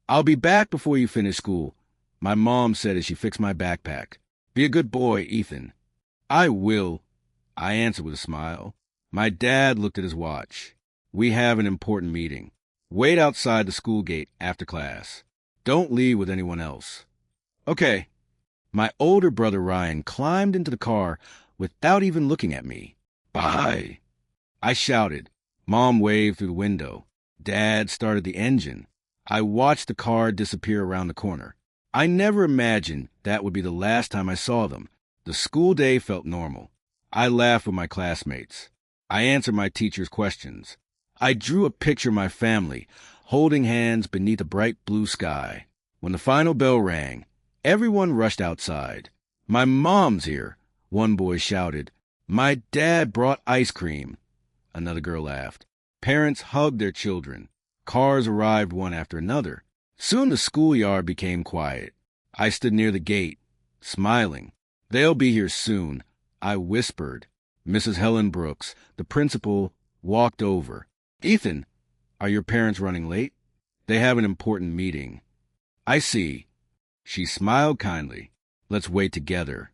I'll be back before you finish school, my mom said as she fixed my backpack. Be a good boy, Ethan. I will, I answered with a smile. My dad looked at his watch. We have an important meeting. Wait outside the school gate after class. Don't leave with anyone else. Okay. My older brother Ryan climbed into the car without even looking at me. Bye. I shouted. Mom waved through the window. Dad started the engine. I watched the car disappear around the corner. I never imagined that would be the last time I saw them. The school day felt normal. I laughed with my classmates. I answered my teacher's questions. I drew a picture of my family, holding hands beneath a bright blue sky. When the final bell rang, everyone rushed outside. My mom's here, one boy shouted. My dad brought ice cream. Another girl laughed. Parents hugged their children. Cars arrived one after another. Soon the schoolyard became quiet. I stood near the gate, smiling. They'll be here soon, I whispered. Mrs. Helen Brooks, the principal, walked over. Ethan, are your parents running late? They have an important meeting. I see. She smiled kindly. Let's wait together.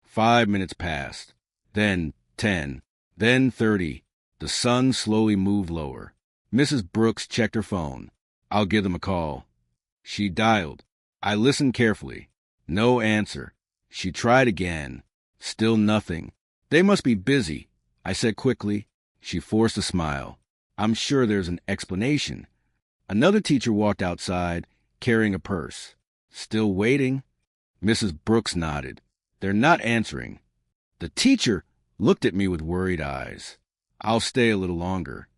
5 minutes passed. Then 10. Then 30. The sun slowly moved lower. Mrs. Brooks checked her phone. I'll give them a call. She dialed. I listened carefully. No answer. She tried again. Still nothing. They must be busy, I said quickly. She forced a smile. I'm sure there's an explanation. Another teacher walked outside, carrying a purse. Still waiting? Mrs. Brooks nodded. They're not answering. The teacher looked at me with worried eyes. I'll stay a little longer.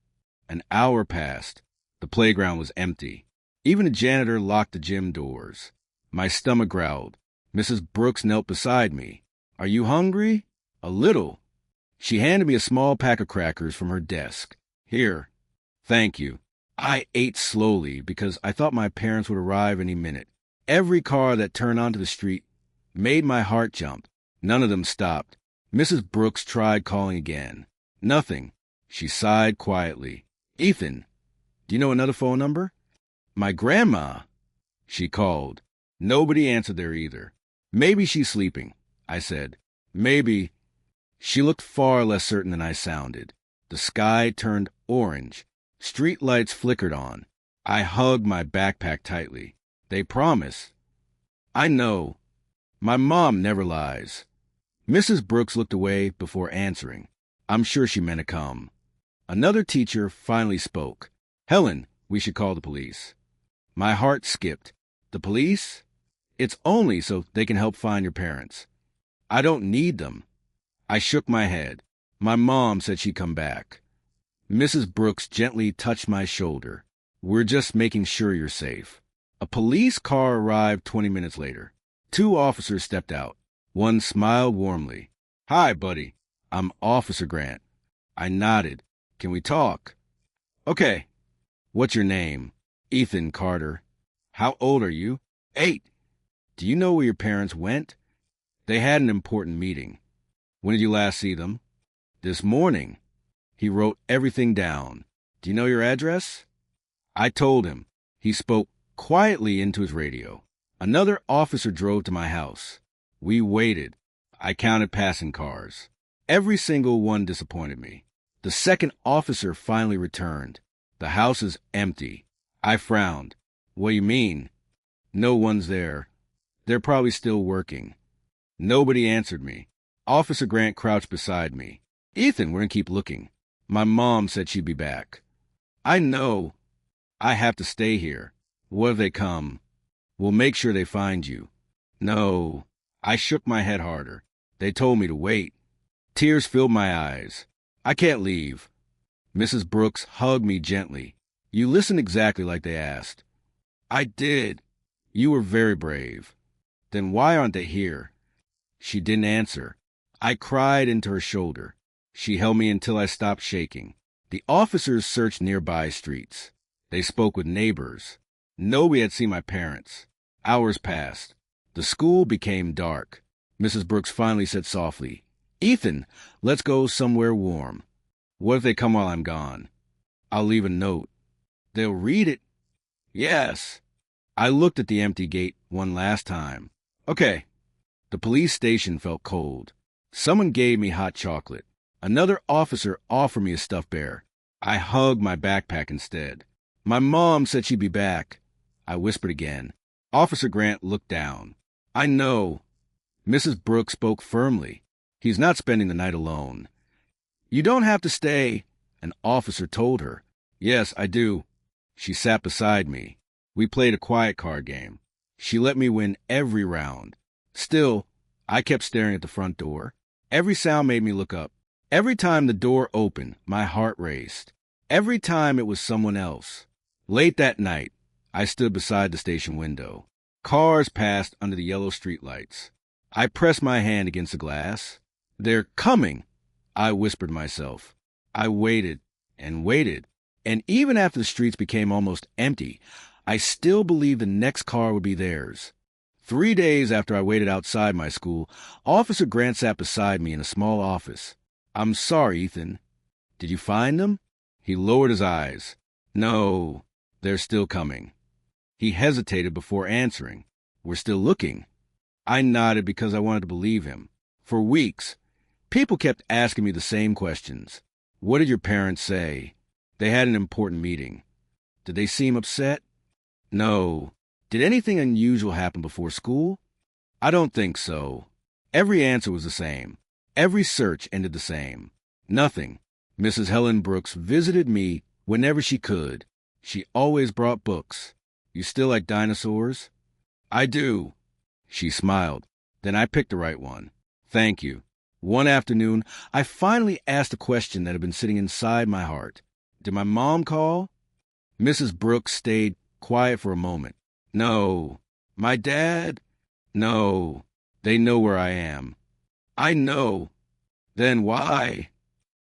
An hour passed. The playground was empty. Even the janitor locked the gym doors. My stomach growled. Mrs. Brooks knelt beside me. Are you hungry? A little. She handed me a small pack of crackers from her desk. Here. Thank you. I ate slowly because I thought my parents would arrive any minute. Every car that turned onto the street made my heart jump. None of them stopped. Mrs. Brooks tried calling again. Nothing. She sighed quietly. Ethan, do you know another phone number? My grandma, she called. Nobody answered there either. Maybe she's sleeping, I said. Maybe. She looked far less certain than I sounded. The sky turned orange. Street lights flickered on. I hugged my backpack tightly. They promise. I know. My mom never lies. Mrs. Brooks looked away before answering. I'm sure she meant to come. Another teacher finally spoke. Helen, we should call the police. My heart skipped. The police? It's only so they can help find your parents. I don't need them. I shook my head. My mom said she'd come back. Mrs. Brooks gently touched my shoulder. We're just making sure you're safe. A police car arrived 20 minutes later. 2 officers stepped out. One smiled warmly. Hi, buddy. I'm Officer Grant. I nodded. Can we talk? Okay. What's your name? Ethan Carter. How old are you? 8. Do you know where your parents went? They had an important meeting. When did you last see them? This morning. He wrote everything down. Do you know your address? I told him. He spoke quietly into his radio. Another officer drove to my house. We waited. I counted passing cars. Every single one disappointed me. The second officer finally returned. The house is empty. I frowned. What do you mean? No one's there. They're probably still working. Nobody answered me. Officer Grant crouched beside me. Ethan, we're going to keep looking. My mom said she'd be back. I know. I have to stay here. What if they come? We'll make sure they find you. No. I shook my head harder. They told me to wait. Tears filled my eyes. I can't leave. Mrs. Brooks hugged me gently. You listened exactly like they asked. I did. You were very brave. Then why aren't they here? She didn't answer. I cried into her shoulder. She held me until I stopped shaking. The officers searched nearby streets. They spoke with neighbors. Nobody had seen my parents. Hours passed. The school became dark. Mrs. Brooks finally said softly, Ethan, let's go somewhere warm. What if they come while I'm gone? I'll leave a note. They'll read it. Yes. I looked at the empty gate one last time. Okay. The police station felt cold. Someone gave me hot chocolate. Another officer offered me a stuffed bear. I hugged my backpack instead. My mom said she'd be back. I whispered again. Officer Grant looked down. I know. Mrs. Brooks spoke firmly. He's not spending the night alone. You don't have to stay, an officer told her. Yes, I do. She sat beside me. We played a quiet card game. She let me win every round. Still, I kept staring at the front door. Every sound made me look up. Every time the door opened, my heart raced. Every time it was someone else. Late that night, I stood beside the station window. Cars passed under the yellow streetlights. I pressed my hand against the glass. They're coming, I whispered myself. I waited and waited, and even after the streets became almost empty, I still believed the next car would be theirs. 3 days after I waited outside my school, Officer Grant sat beside me in a small office. I'm sorry, Ethan. Did you find them? He lowered his eyes. No, they're still coming. He hesitated before answering. We're still looking. I nodded because I wanted to believe him. For weeks, people kept asking me the same questions. What did your parents say? They had an important meeting. Did they seem upset? No. Did anything unusual happen before school? I don't think so. Every answer was the same. Every search ended the same. Nothing. Mrs. Helen Brooks visited me whenever she could. She always brought books. You still like dinosaurs? I do. She smiled. Then I picked the right one. Thank you. One afternoon, I finally asked a question that had been sitting inside my heart. Did my mom call? Mrs. Brooks stayed quiet for a moment. No. My dad? No. They know where I am. I know. Then why?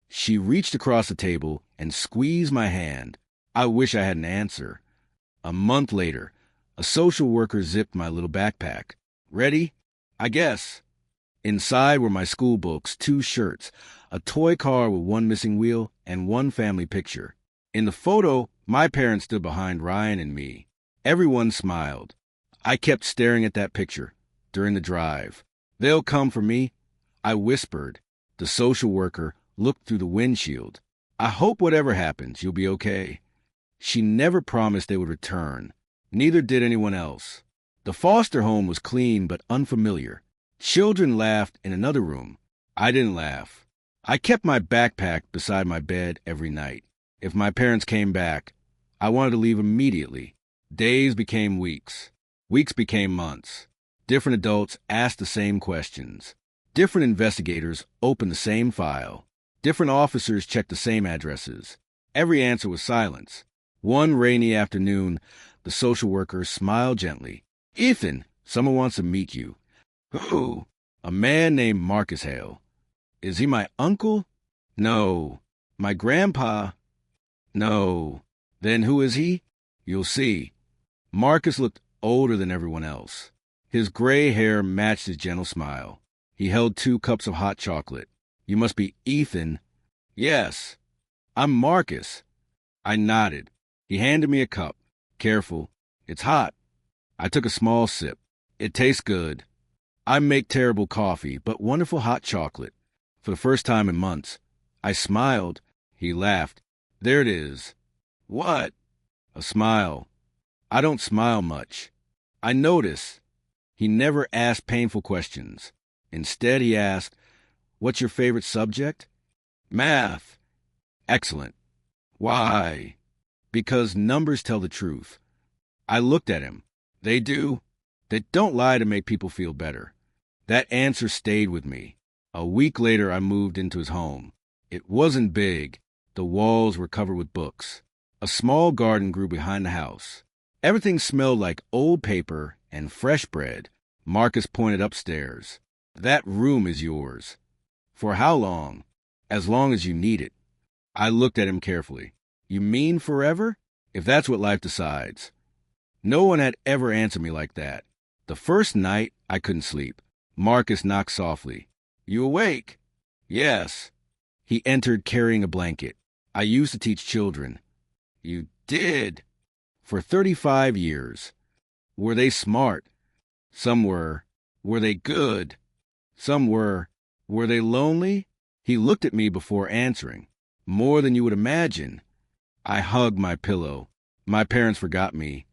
She reached across the table and squeezed my hand. I wish I had an answer. A month later, a social worker zipped my little backpack. Ready? I guess. Inside were my school books, 2 shirts, a toy car with 1 missing wheel, and 1 family picture. In the photo, my parents stood behind Ryan and me. Everyone smiled. I kept staring at that picture during the drive. They'll come for me, I whispered. The social worker looked through the windshield. I hope whatever happens, you'll be okay. She never promised they would return. Neither did anyone else. The foster home was clean but unfamiliar. Children laughed in another room. I didn't laugh. I kept my backpack beside my bed every night. If my parents came back, I wanted to leave immediately. Days became weeks. Weeks became months. Different adults asked the same questions. Different investigators opened the same file. Different officers checked the same addresses. Every answer was silence. One rainy afternoon, the social worker smiled gently. Ethan, someone wants to meet you. Who? A man named Marcus Hale. Is he my uncle? No. My grandpa? No. Then who is he? You'll see. Marcus looked older than everyone else. His gray hair matched his gentle smile. He held 2 cups of hot chocolate. You must be Ethan. Yes. I'm Marcus. I nodded. He handed me a cup. Careful. It's hot. I took a small sip. It tastes good. I make terrible coffee, but wonderful hot chocolate. For the first time in months, I smiled. He laughed. There it is. What? A smile. I don't smile much. I notice. He never asked painful questions. Instead, he asked, What's your favorite subject? Math. Excellent. Why? Because numbers tell the truth. I looked at him. They do. They don't lie to make people feel better. That answer stayed with me. A week later, I moved into his home. It wasn't big. The walls were covered with books. A small garden grew behind the house. Everything smelled like old paper and fresh bread. Marcus pointed upstairs. That room is yours. For how long? As long as you need it. I looked at him carefully. You mean forever? If that's what life decides. No one had ever answered me like that. The first night, I couldn't sleep. Marcus knocked softly. You awake? Yes. He entered carrying a blanket. I used to teach children. You did? For 35 years. Were they smart? Some were. Were they good? Some were. Were they lonely? He looked at me before answering. More than you would imagine. I hugged my pillow. My parents forgot me.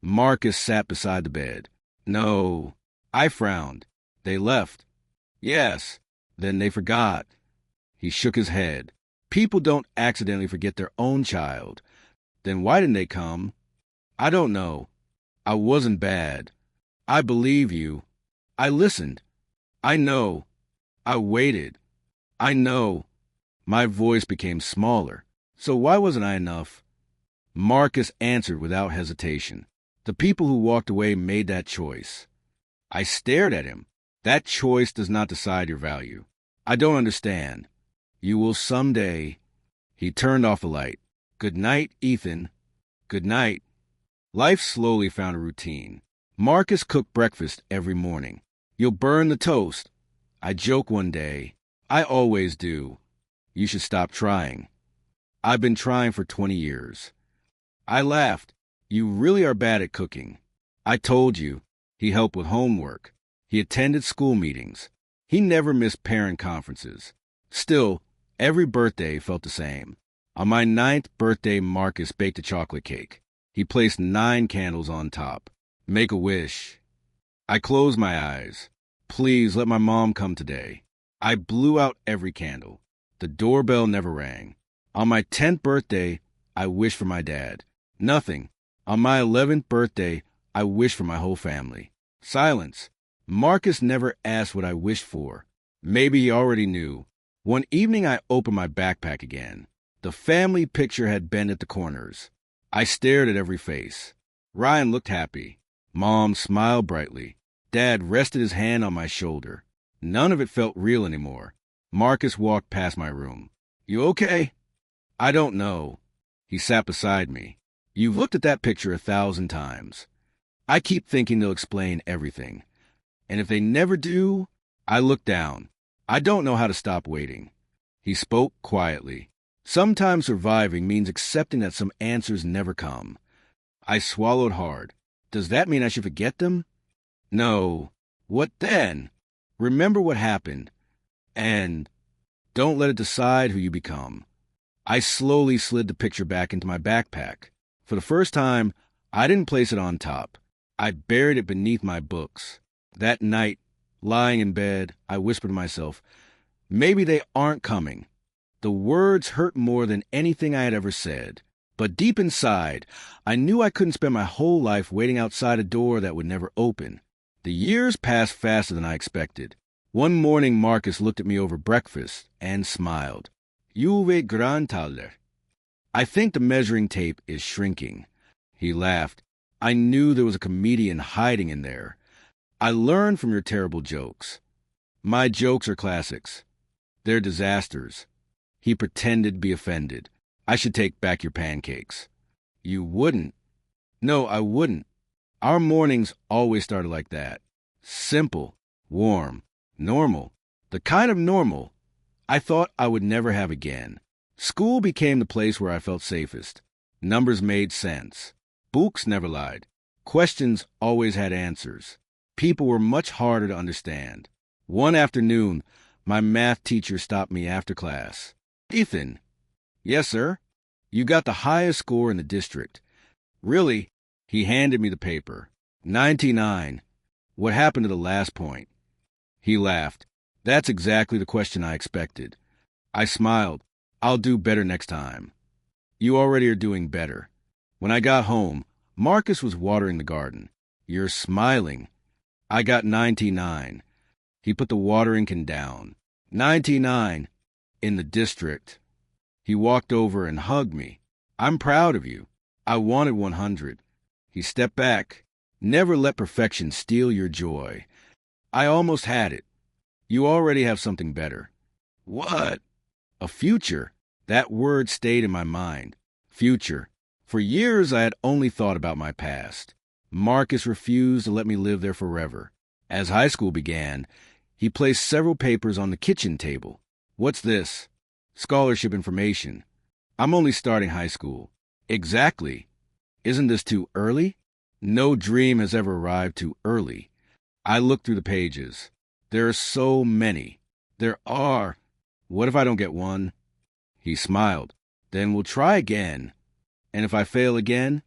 Marcus sat beside the bed. No. I frowned. They left. Yes. Then they forgot. He shook his head. People don't accidentally forget their own child. Then why didn't they come? I don't know. I wasn't bad. I believe you. I listened. I know. I waited. I know. My voice became smaller. So why wasn't I enough? Marcus answered without hesitation. The people who walked away made that choice. I stared at him. That choice does not decide your value. I don't understand. You will someday. He turned off the light. Good night, Ethan. Good night. Life slowly found a routine. Marcus cooked breakfast every morning. You'll burn the toast. I joke one day. I always do. You should stop trying. I've been trying for 20 years. I laughed. You really are bad at cooking. I told you. He helped with homework. He attended school meetings. He never missed parent conferences. Still, every birthday felt the same. On my 9th birthday, Marcus baked a chocolate cake. He placed 9 candles on top. Make a wish. I closed my eyes. Please let my mom come today. I blew out every candle. The doorbell never rang. On my 10th birthday, I wished for my dad. Nothing. On my 11th birthday, I wished for my whole family. Silence. Marcus never asked what I wished for. Maybe he already knew. One evening, I opened my backpack again. The family picture had bent at the corners. I stared at every face. Ryan looked happy. Mom smiled brightly. Dad rested his hand on my shoulder. None of it felt real anymore. Marcus walked past my room. You okay? I don't know. He sat beside me. You've looked at that picture 1,000 times. I keep thinking they'll explain everything. And if they never do, I looked down. I don't know how to stop waiting. He spoke quietly. Sometimes surviving means accepting that some answers never come. I swallowed hard. Does that mean I should forget them? No. What then? Remember what happened. And don't let it decide who you become. I slowly slid the picture back into my backpack. For the first time, I didn't place it on top. I buried it beneath my books. That night, lying in bed, I whispered to myself, maybe they aren't coming. The words hurt more than anything I had ever said. But deep inside, I knew I couldn't spend my whole life waiting outside a door that would never open. The years passed faster than I expected. One morning, Marcus looked at me over breakfast and smiled. Juve Grantaler. I think the measuring tape is shrinking. He laughed. I knew there was a comedian hiding in there. I learned from your terrible jokes. My jokes are classics. They're disasters. He pretended to be offended. I should take back your pancakes. You wouldn't. No, I wouldn't. Our mornings always started like that. Simple, warm, normal. The kind of normal I thought I would never have again. School became the place where I felt safest. Numbers made sense. Books never lied. Questions always had answers. People were much harder to understand. One afternoon, my math teacher stopped me after class. Ethan. Yes, sir. You got the highest score in the district. Really? He handed me the paper. 99. What happened to the last point? He laughed. That's exactly the question I expected. I smiled. I'll do better next time. You already are doing better. When I got home, Marcus was watering the garden. You're smiling. I got 99. He put the watering can down. 99. In the district. He walked over and hugged me. I'm proud of you. I wanted 100. He stepped back. Never let perfection steal your joy. I almost had it. You already have something better. What? A future. That word stayed in my mind. Future. For years I had only thought about my past. Marcus refused to let me live there forever. As high school began, he placed several papers on the kitchen table. What's this? Scholarship information. I'm only starting high school. Exactly. Isn't this too early? No dream has ever arrived too early. I look through the pages. There are so many. There are. What if I don't get one? He smiled. Then we'll try again. And if I fail again,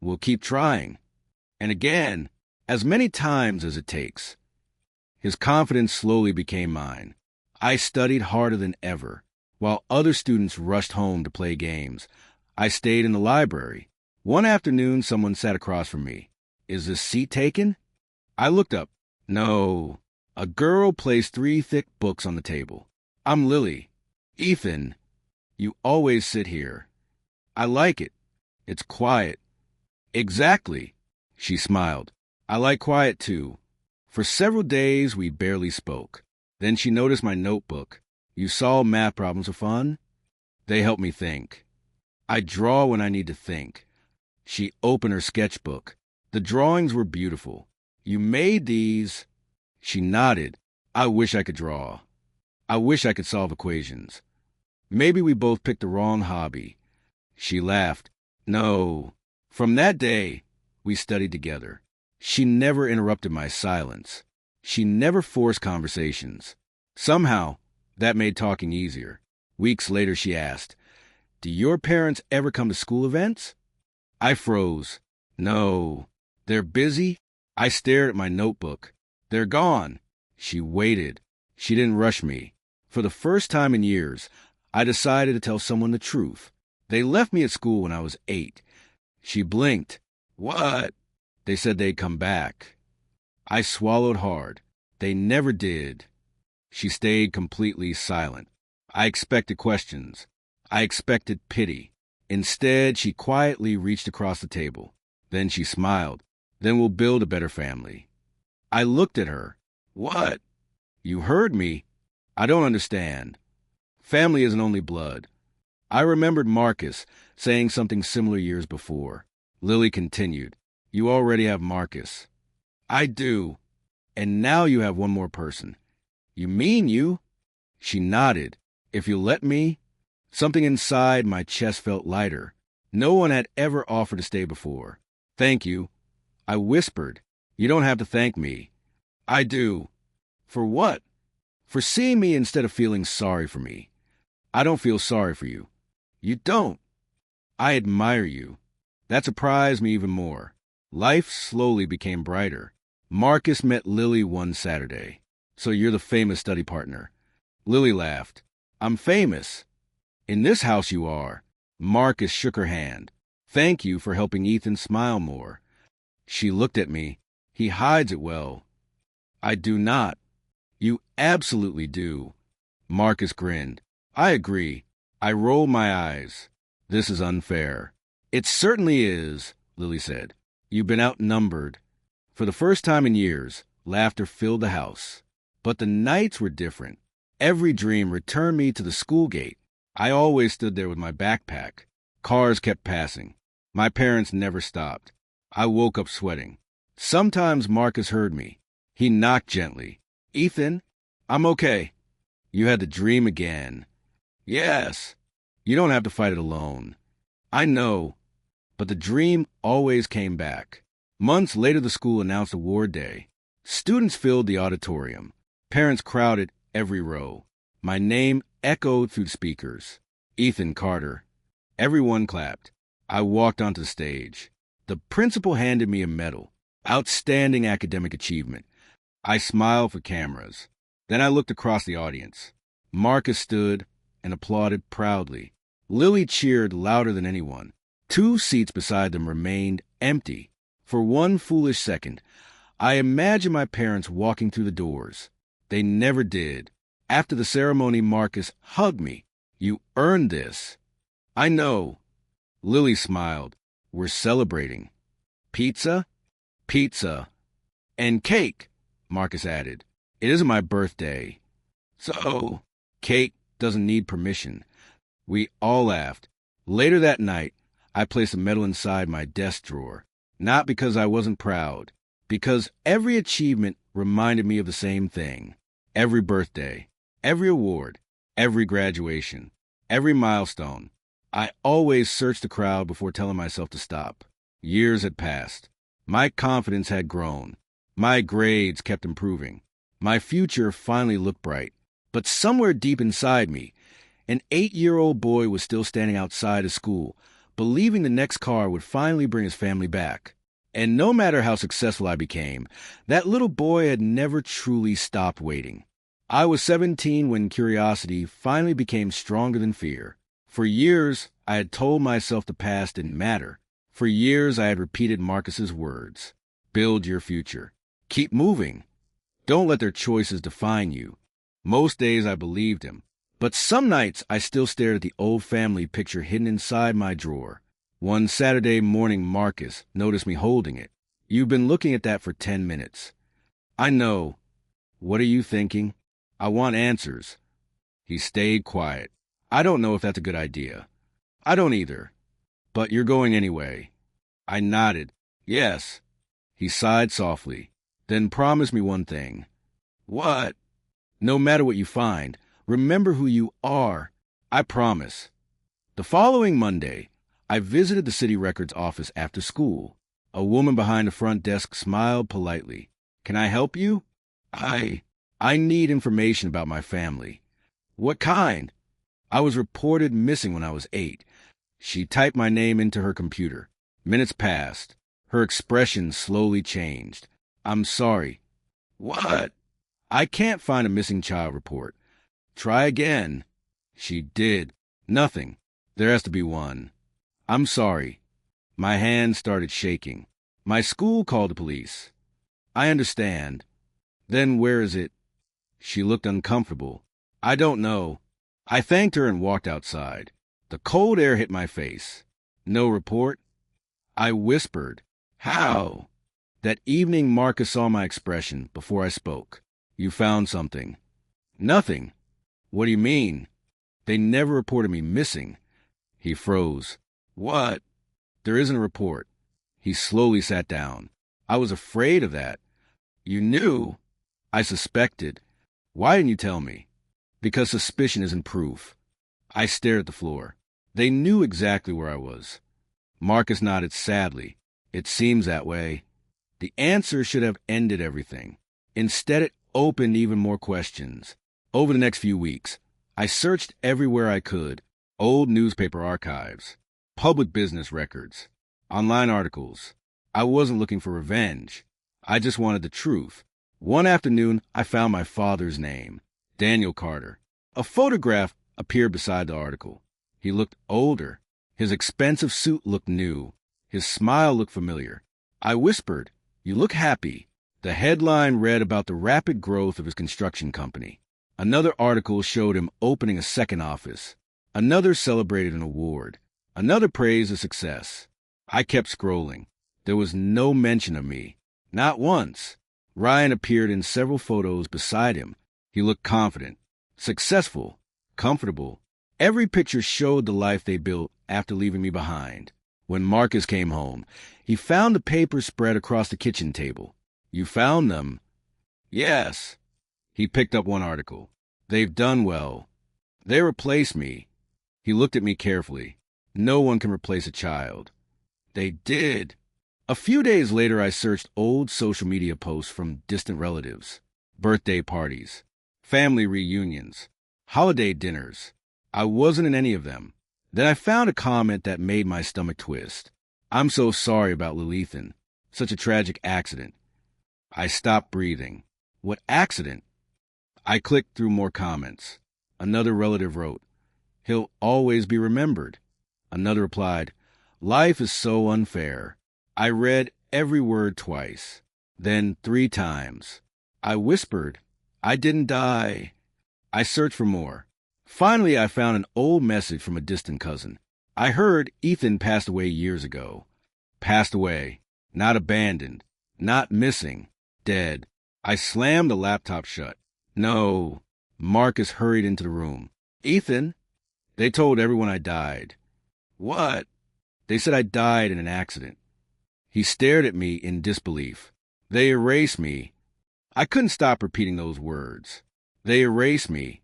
we'll keep trying. And again, as many times as it takes. His confidence slowly became mine. I studied harder than ever. While other students rushed home to play games, I stayed in the library. One afternoon, someone sat across from me. Is this seat taken? I looked up. No. A girl placed 3 thick books on the table. I'm Lily. Ethan, you always sit here. I like it. It's quiet. Exactly. She smiled. I like quiet too. For several days, we barely spoke. Then she noticed my notebook. You solve math problems for fun? They help me think. I draw when I need to think. She opened her sketchbook. The drawings were beautiful. You made these. She nodded. I wish I could draw. I wish I could solve equations. Maybe we both picked the wrong hobby. She laughed. No. From that day, we studied together. She never interrupted my silence. She never forced conversations. Somehow, that made talking easier. Weeks later, she asked, Do your parents ever come to school events? I froze. No. They're busy? I stared at my notebook. They're gone. She waited. She didn't rush me. For the first time in years, I decided to tell someone the truth. They left me at school when I was 8. She blinked. What? They said they'd come back. I swallowed hard. They never did. She stayed completely silent. I expected questions. I expected pity. Instead, she quietly reached across the table. Then she smiled. Then we'll build a better family. I looked at her. What? You heard me. I don't understand. Family isn't only blood. I remembered Marcus saying something similar years before. Lily continued. You already have Marcus. I do. And now you have one more person. You mean you? She nodded. If you'll let me. Something inside my chest felt lighter. No one had ever offered to stay before. Thank you. I whispered. You don't have to thank me. I do. For what? For seeing me instead of feeling sorry for me. I don't feel sorry for you. You don't. I admire you. That surprised me even more. Life slowly became brighter. Marcus met Lily one Saturday. So you're the famous study partner. Lily laughed. I'm famous. In this house you are. Marcus shook her hand. Thank you for helping Ethan smile more. She looked at me. He hides it well. I do not. You absolutely do. Marcus grinned. I agree. I rolled my eyes. This is unfair. It certainly is, Lily said. You've been outnumbered. For the first time in years, laughter filled the house. But the nights were different. Every dream returned me to the school gate. I always stood there with my backpack. Cars kept passing. My parents never stopped. I woke up sweating. Sometimes Marcus heard me. He knocked gently. Ethan, I'm okay. You had the dream again. Yes. You don't have to fight it alone. I know. But the dream always came back. Months later, the school announced award day. Students filled the auditorium. Parents crowded every row. My name echoed through the speakers. Ethan Carter. Everyone clapped. I walked onto the stage. The principal handed me a medal. Outstanding academic achievement. I smiled for cameras. Then I looked across the audience. Marcus stood and applauded proudly. Lily cheered louder than anyone. 2 seats beside them remained empty. For one foolish second, I imagined my parents walking through the doors. They never did. After the ceremony, Marcus hugged me. You earned this. I know. Lily smiled. We're celebrating. Pizza? Pizza. And cake, Marcus added. It isn't my birthday. So, cake doesn't need permission. We all laughed. Later that night, I placed a medal inside my desk drawer. Not because I wasn't proud, because every achievement reminded me of the same thing. Every birthday, every award, every graduation, every milestone. I always searched the crowd before telling myself to stop. Years had passed. My confidence had grown. My grades kept improving. My future finally looked bright. But somewhere deep inside me, an 8-year-old boy was still standing outside of school, believing the next car would finally bring his family back. And no matter how successful I became, that little boy had never truly stopped waiting. I was 17 when curiosity finally became stronger than fear. For years, I had told myself the past didn't matter. For years, I had repeated Marcus's words. Build your future. Keep moving. Don't let their choices define you. Most days I believed him. But some nights I still stared at the old family picture hidden inside my drawer. One Saturday morning, Marcus noticed me holding it. You've been looking at that for 10 minutes. I know. What are you thinking? I want answers. He stayed quiet. I don't know if that's a good idea. I don't either. But you're going anyway. I nodded. Yes. He sighed softly. Then promise me one thing. What? No matter what you find, remember who you are. I promise. The following Monday, I visited the city records office after school. A woman behind the front desk smiled politely. Can I help you? I need information about my family. What kind? I was reported missing when I was 8. She typed my name into her computer. Minutes passed. Her expression slowly changed. I'm sorry. What? I can't find a missing child report. Try again. She did. Nothing. There has to be one. I'm sorry. My hand started shaking. My school called the police. I understand. Then where is it? She looked uncomfortable. I don't know. I thanked her and walked outside. The cold air hit my face. No report? I whispered. How? That evening, Marcus saw my expression before I spoke. You found something. Nothing. What do you mean? They never reported me missing. He froze. What? There isn't a report. He slowly sat down. I was afraid of that. You knew? I suspected. Why didn't you tell me? Because suspicion isn't proof. I stared at the floor. They knew exactly where I was. Marcus nodded sadly. It seems that way. The answer should have ended everything. Instead, it opened even more questions. Over the next few weeks, I searched everywhere I could. Old newspaper archives, public business records, online articles. I wasn't looking for revenge. I just wanted the truth. One afternoon, I found my father's name, Daniel Carter. A photograph appeared beside the article. He looked older. His expensive suit looked new. His smile looked familiar. I whispered, You look happy. The headline read about the rapid growth of his construction company. Another article showed him opening a second office. Another celebrated an award. Another praised his success. I kept scrolling. There was no mention of me. Not once. Ryan appeared in several photos beside him. He looked confident, successful, comfortable. Every picture showed the life they built after leaving me behind. When Marcus came home, he found the papers spread across the kitchen table. You found them? Yes. He picked up one article. They've done well. They replaced me. He looked at me carefully. No one can replace a child. They did. A few days later, I searched old social media posts from distant relatives, birthday parties, family reunions, holiday dinners. I wasn't in any of them. Then I found a comment that made my stomach twist. I'm so sorry about Lilithan. Such a tragic accident. I stopped breathing. What accident? I clicked through more comments. Another relative wrote, He'll always be remembered. Another replied, Life is so unfair. I read every word twice, then 3 times. I whispered, I didn't die. I searched for more. Finally, I found an old message from a distant cousin. I heard Ethan passed away years ago. Passed away. Not abandoned. Not missing. Dead. I slammed the laptop shut. No. Marcus hurried into the room. Ethan? They told everyone I died. What? They said I died in an accident. He stared at me in disbelief. They erased me. I couldn't stop repeating those words. They erased me.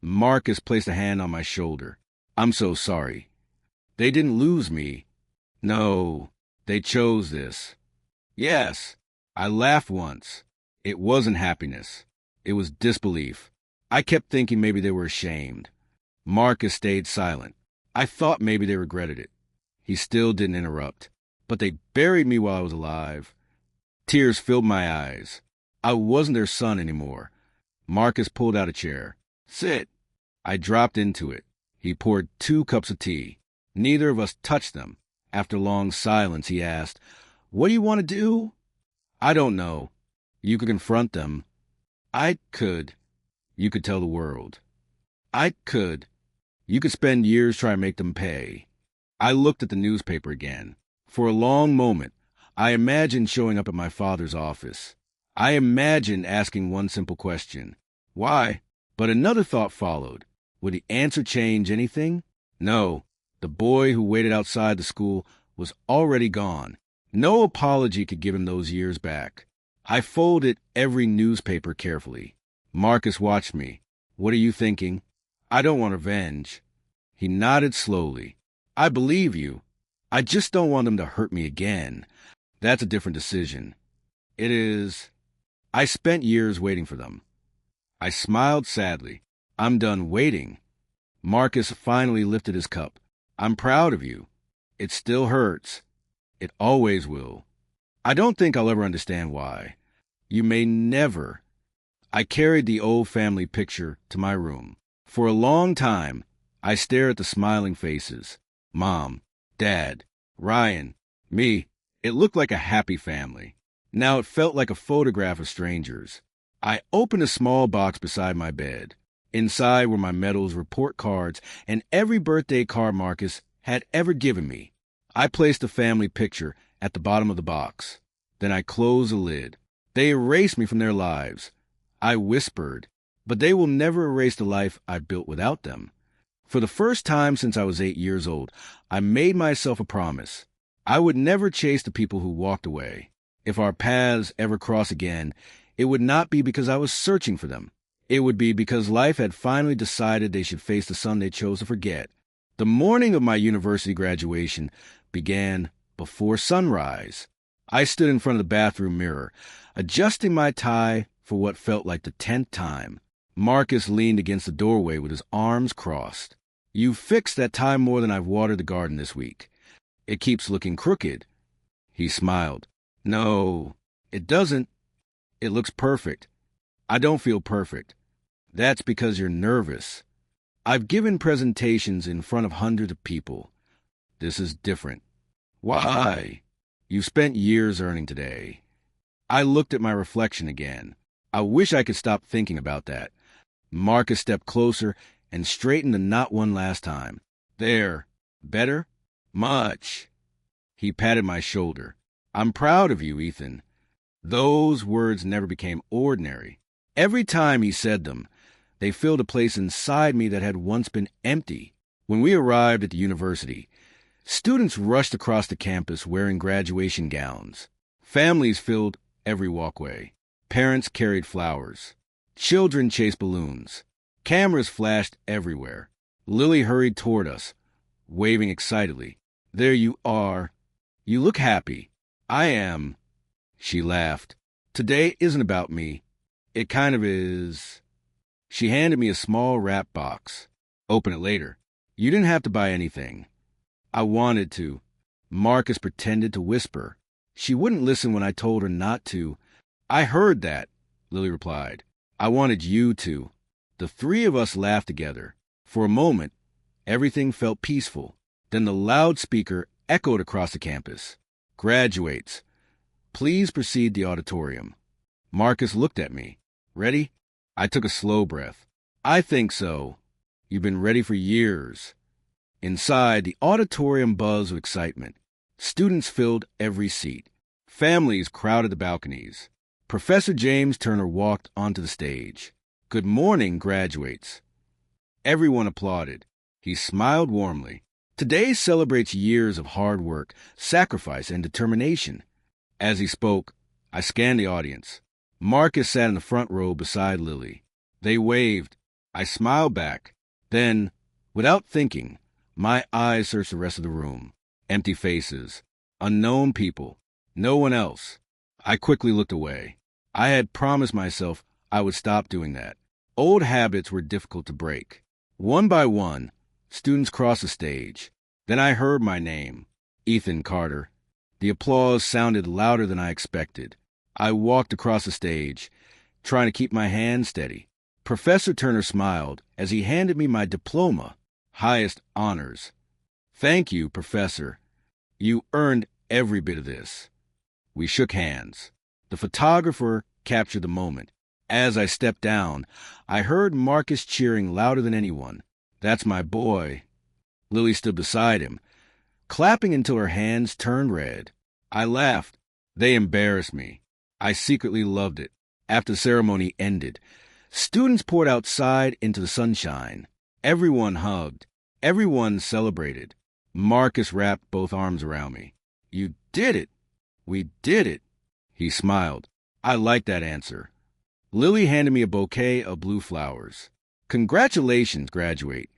Marcus placed a hand on my shoulder. I'm so sorry. They didn't lose me. No, they chose this. Yes. I laughed once. It wasn't happiness. It was disbelief. I kept thinking maybe they were ashamed. Marcus stayed silent. I thought maybe they regretted it. He still didn't interrupt. But they buried me while I was alive. Tears filled my eyes. I wasn't their son anymore. Marcus pulled out a chair. Sit. I dropped into it. He poured 2 cups of tea. Neither of us touched them. After long silence, he asked, "What do you want to do?" "I don't know." "You could confront them." "I could." "You could tell the world." "I could." "You could spend years trying to make them pay." I looked at the newspaper again. For a long moment, I imagined showing up at my father's office. I imagined asking one simple question. Why? But another thought followed. Would the answer change anything? No. The boy who waited outside the school was already gone. No apology could give him those years back. I folded every newspaper carefully. Marcus watched me. "What are you thinking?" "I don't want revenge." He nodded slowly. "I believe you. I just don't want them to hurt me again. That's a different decision." "It is." "I spent years waiting for them." I smiled sadly. "I'm done waiting." Marcus finally lifted his cup. "I'm proud of you." "It still hurts." "It always will." "I don't think I'll ever understand why." "You may never." I carried the old family picture to my room. For a long time, I stared at the smiling faces. Mom, Dad, Ryan, me. It looked like a happy family. Now it felt like a photograph of strangers. I opened a small box beside my bed. Inside were my medals, report cards, and every birthday card Marcus had ever given me. I placed the family picture at the bottom of the box. Then I closed the lid. They erased me from their lives. I whispered, but they will never erase the life I built without them. For the first time since I was 8 years old, I made myself a promise. I would never chase the people who walked away. If our paths ever cross again, it would not be because I was searching for them. It would be because life had finally decided they should face the son they chose to forget. The morning of my university graduation began before sunrise. I stood in front of the bathroom mirror, adjusting my tie for what felt like the 10th time. Marcus leaned against the doorway with his arms crossed. "You fixed that tie more than I've watered the garden this week. It keeps looking crooked." He smiled. "No, it doesn't. It looks perfect. I don't feel perfect. That's because you're nervous. I've given presentations in front of hundreds of people. This is different." "Why?" "You spent years earning today." I looked at my reflection again. I wish I could stop thinking about that. Marcus stepped closer and straightened the knot one last time. "There. Better?" "Much." He patted my shoulder. "I'm proud of you, Ethan." Those words never became ordinary. Every time he said them, they filled a place inside me that had once been empty. When we arrived at the university, students rushed across the campus wearing graduation gowns. Families filled every walkway. Parents carried flowers. Children chased balloons. Cameras flashed everywhere. Lily hurried toward us, waving excitedly. "There you are. You look happy." "I am." She laughed. "Today isn't about me. It kind of is." She handed me a small wrap box. "Open it later." "You didn't have to buy anything." "I wanted to." Marcus pretended to whisper. She wouldn't listen when I told her not to. "I heard that," Lily replied. "I wanted you to." The 3 of us laughed together. For a moment, everything felt peaceful. Then the loudspeaker echoed across the campus. "Graduates, please proceed the auditorium." Marcus looked at me. "Ready?" I took a slow breath. "I think so. You've been ready for years." Inside, the auditorium buzzed with excitement. Students filled every seat. Families crowded the balconies. Professor James Turner walked onto the stage. "Good morning, graduates." Everyone applauded. He smiled warmly. Today celebrates years of hard work, sacrifice, and determination. As he spoke, I scanned the audience. Marcus sat in the front row beside Lily. They waved. I smiled back. Then, without thinking, my eyes searched the rest of the room. Empty faces. Unknown people. No one else. I quickly looked away. I had promised myself I would stop doing that. Old habits were difficult to break. One by one, students crossed the stage. Then I heard my name, Ethan Carter. The applause sounded louder than I expected. I walked across the stage, trying to keep my hand steady. Professor Turner smiled as he handed me my diploma, highest honors. Thank you, Professor. You earned every bit of this. We shook hands. The photographer captured the moment. As I stepped down, I heard Marcus cheering louder than anyone. That's my boy. Lily stood beside him, clapping until her hands turned red. I laughed. They embarrassed me. I secretly loved it. After the ceremony ended, students poured outside into the sunshine. Everyone hugged. Everyone celebrated. Marcus wrapped both arms around me. You did it. We did it. He smiled. I liked that answer. Lily handed me a bouquet of blue flowers. Congratulations, graduate.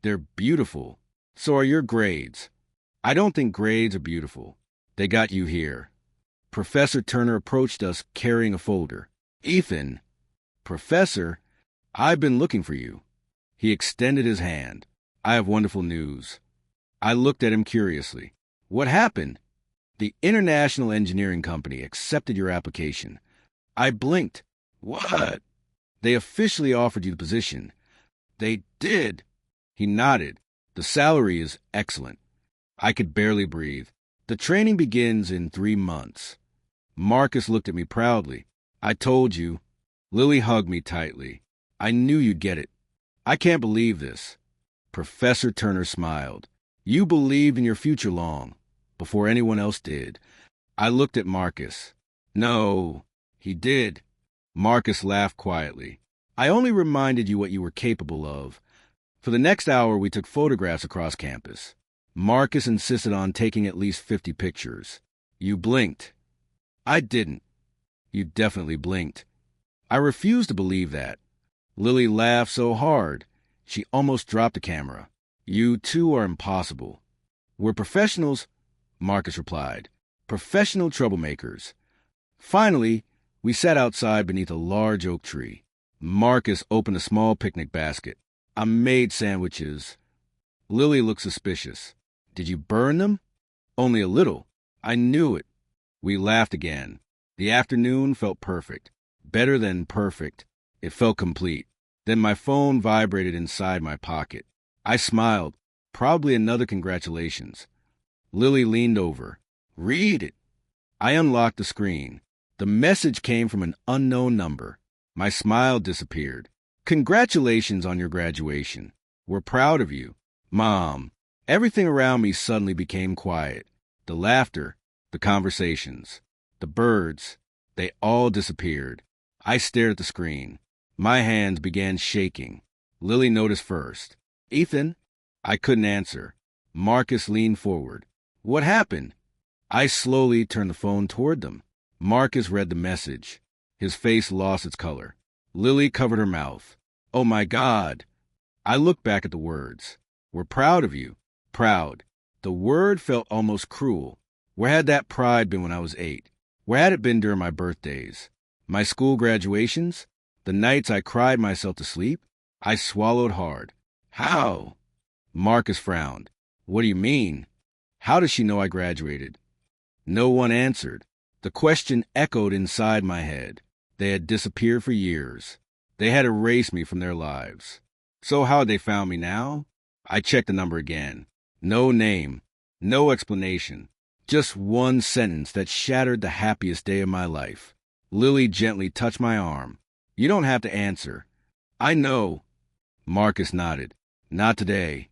They're beautiful. So are your grades. I don't think grades are beautiful. They got you here. Professor Turner approached us carrying a folder. Ethan. Professor, I've been looking for you. He extended his hand. I have wonderful news. I looked at him curiously. What happened? The International Engineering Company accepted your application. I blinked. What? They officially offered you the position. They did. He nodded. The salary is excellent. I could barely breathe. The training begins in 3 months. Marcus looked at me proudly. I told you. Lily hugged me tightly. I knew you'd get it. I can't believe this. Professor Turner smiled. You believed in your future long, before anyone else did. I looked at Marcus. No, he did. Marcus laughed quietly. I only reminded you what you were capable of. For the next hour, we took photographs across campus. Marcus insisted on taking at least 50 pictures. You blinked. I didn't. You definitely blinked. I refused to believe that. Lily laughed so hard, she almost dropped the camera. You two are impossible. We're professionals, Marcus replied. Professional troublemakers. Finally, we sat outside beneath a large oak tree. Marcus opened a small picnic basket. I made sandwiches. Lily looked suspicious. Did you burn them? Only a little. I knew it. We laughed again. The afternoon felt perfect. Better than perfect. It felt complete. Then my phone vibrated inside my pocket. I smiled. Probably another congratulations. Lily leaned over. Read it. I unlocked the screen. The message came from an unknown number. My smile disappeared. Congratulations on your graduation. We're proud of you. Mom. Everything around me suddenly became quiet. The laughter, the conversations, the birds, they all disappeared. I stared at the screen. My hands began shaking. Lily noticed first. Ethan? I couldn't answer. Marcus leaned forward. What happened? I slowly turned the phone toward them. Marcus read the message. His face lost its color. Lily covered her mouth. Oh my God. I looked back at the words. We're proud of you. Proud. The word felt almost cruel. Where had that pride been when I was 8? Where had it been during my birthdays? My school graduations? The nights I cried myself to sleep? I swallowed hard. How? Marcus frowned. What do you mean? How does she know I graduated? No one answered. The question echoed inside my head. They had disappeared for years. They had erased me from their lives. So how had they found me now? I checked the number again. No name. No explanation. Just one sentence that shattered the happiest day of my life. Lily gently touched my arm. You don't have to answer. I know. Marcus nodded. Not today.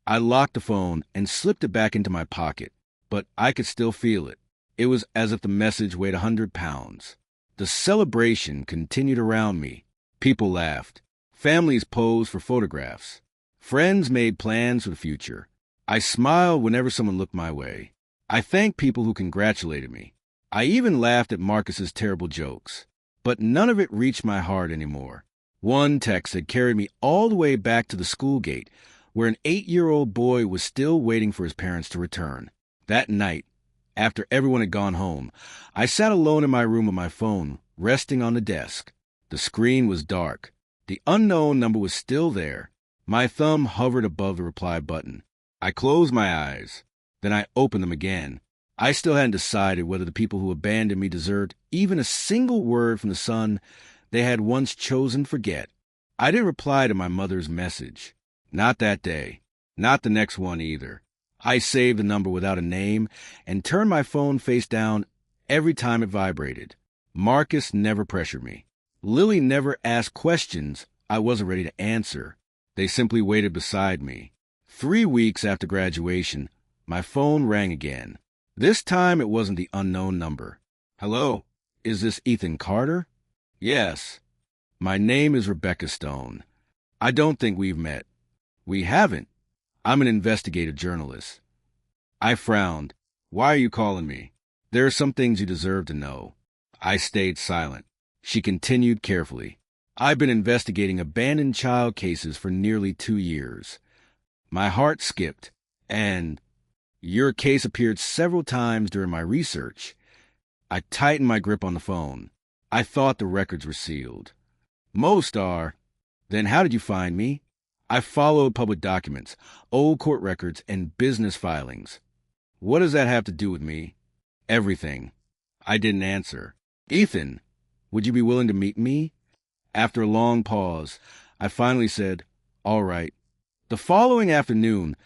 I locked the phone and slipped it back into my pocket, but I could still feel it. It was as if the message weighed 100 pounds. The celebration continued around me. People laughed. Families posed for photographs. Friends made plans for the future. I smiled whenever someone looked my way. I thanked people who congratulated me. I even laughed at Marcus's terrible jokes. But none of it reached my heart anymore. One text had carried me all the way back to the school gate, where an 8-year-old boy was still waiting for his parents to return. That night, After everyone had gone home, I sat alone in my room with my phone, resting on the desk. The screen was dark. The unknown number was still there. My thumb hovered above the reply button. I closed my eyes. Then I opened them again. I still hadn't decided whether the people who abandoned me deserved even a single word from the son they had once chosen to forget. I didn't reply to my mother's message. Not that day. Not the next one either. I saved the number without a name and turned my phone face down every time it vibrated. Marcus never pressured me. Lily never asked questions I wasn't ready to answer. They simply waited beside me. 3 weeks after graduation, my phone rang again. This time it wasn't the unknown number. Hello, is this Ethan Carter? Yes. My name is Rebecca Stone. I don't think we've met. We haven't. I'm an investigative journalist. I frowned. Why are you calling me? There are some things you deserve to know. I stayed silent. She continued carefully. I've been investigating abandoned child cases for nearly 2 years. My heart skipped, and your case appeared several times during my research. I tightened my grip on the phone. I thought the records were sealed. Most are. Then how did you find me? I followed public documents, old court records, and business filings. What does that have to do with me? Everything. I didn't answer. Ethan, would you be willing to meet me? After a long pause, I finally said, all right. The following afternoon,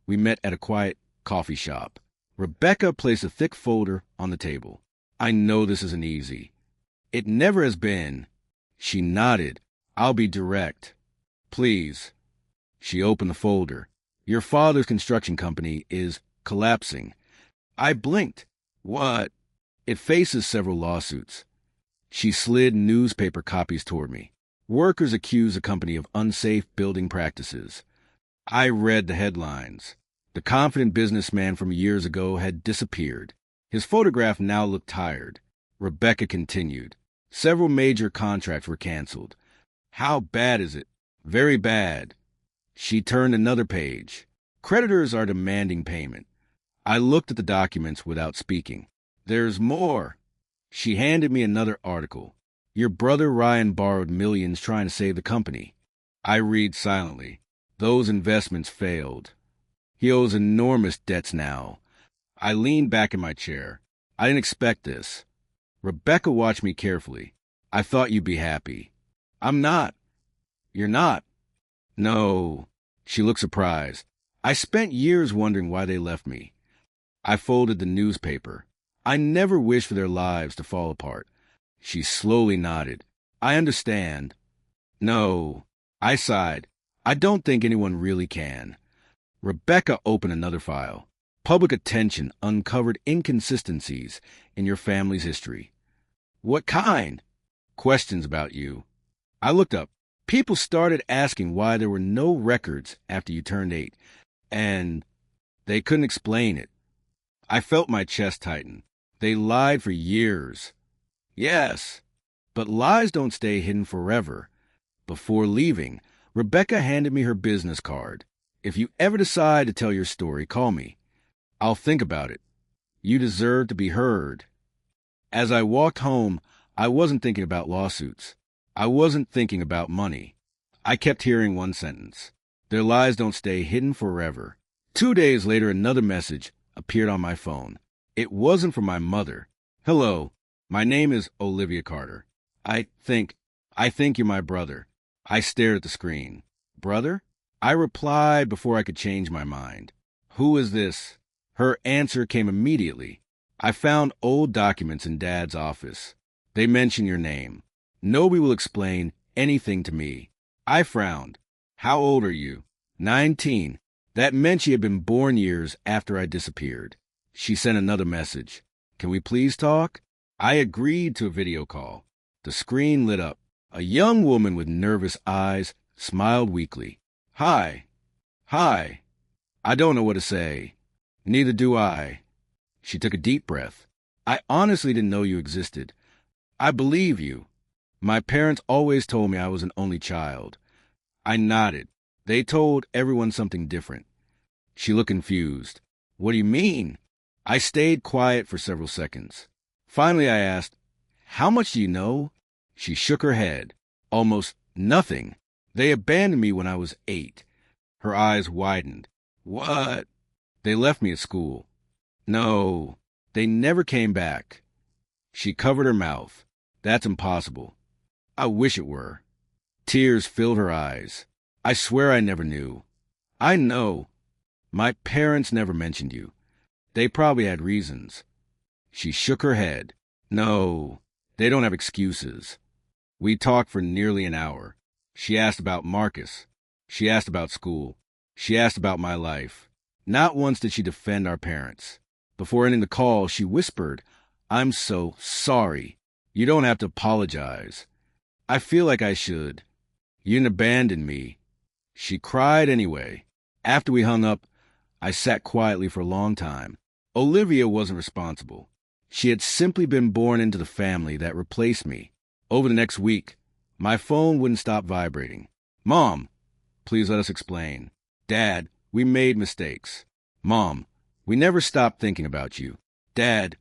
we met at a quiet coffee shop. Rebecca placed a thick folder on the table. I know this isn't easy. It never has been. She nodded. I'll be direct. Please. She opened the folder. Your father's construction company is collapsing. I blinked. What? It faces several lawsuits. She slid newspaper copies toward me. Workers accuse the company of unsafe building practices. I read the headlines. The confident businessman from years ago had disappeared. His photograph now looked tired. Rebecca continued. Several major contracts were canceled. How bad is it? Very bad. She turned another page. Creditors are demanding payment. I looked at the documents without speaking. There's more. She handed me another article. Your brother Ryan borrowed millions trying to save the company. I read silently. Those investments failed. He owes enormous debts now. I leaned back in my chair. I didn't expect this. Rebecca watched me carefully. I thought you'd be happy. I'm not. You're not. No. She looked surprised. I spent years wondering why they left me. I folded the newspaper. I never wished for their lives to fall apart. She slowly nodded. I understand. No. I sighed. I don't think anyone really can. Rebecca opened another file. Public attention uncovered inconsistencies in your family's history. What kind? Questions about you. I looked up. People started asking why there were no records after you turned 8, and they couldn't explain it. I felt my chest tighten. They lied for years. Yes, but lies don't stay hidden forever. Before leaving, Rebecca handed me her business card. If you ever decide to tell your story, call me. I'll think about it. You deserve to be heard. As I walked home, I wasn't thinking about lawsuits. I wasn't thinking about money. I kept hearing one sentence. Their lies don't stay hidden forever. 2 days later, another message appeared on my phone. It wasn't from my mother. Hello, my name is Olivia Carter. I think you're my brother. I stared at the screen. Brother? I replied before I could change my mind. Who is this? Her answer came immediately. I found old documents in Dad's office. They mention your name. Nobody will explain anything to me. I frowned. How old are you? 19. That meant she had been born years after I disappeared. She sent another message. Can we please talk? I agreed to a video call. The screen lit up. A young woman with nervous eyes smiled weakly. Hi. Hi. I don't know what to say. Neither do I. She took a deep breath. I honestly didn't know you existed. I believe you. My parents always told me I was an only child. I nodded. They told everyone something different. She looked confused. What do you mean? I stayed quiet for several seconds. Finally, I asked, "How much do you know?" She shook her head. "Almost nothing. They abandoned me when I was 8. Her eyes widened. "What?" "They left me at school." "No, they never came back." She covered her mouth. "That's impossible." "I wish it were." Tears filled her eyes. "I swear I never knew." "I know. My parents never mentioned you. They probably had reasons." She shook her head. "No, they don't have excuses." We talked for nearly an hour. She asked about Marcus. She asked about school. She asked about my life. Not once did she defend our parents. Before ending the call, she whispered, "I'm so sorry. You don't have to apologize." "I feel like I should. You didn't abandon me." She cried anyway. After we hung up, I sat quietly for a long time. Olivia wasn't responsible. She had simply been born into the family that replaced me. Over the next week, my phone wouldn't stop vibrating. "Mom, please let us explain." "Dad, we made mistakes." "Mom, we never stopped thinking about you." "Dad,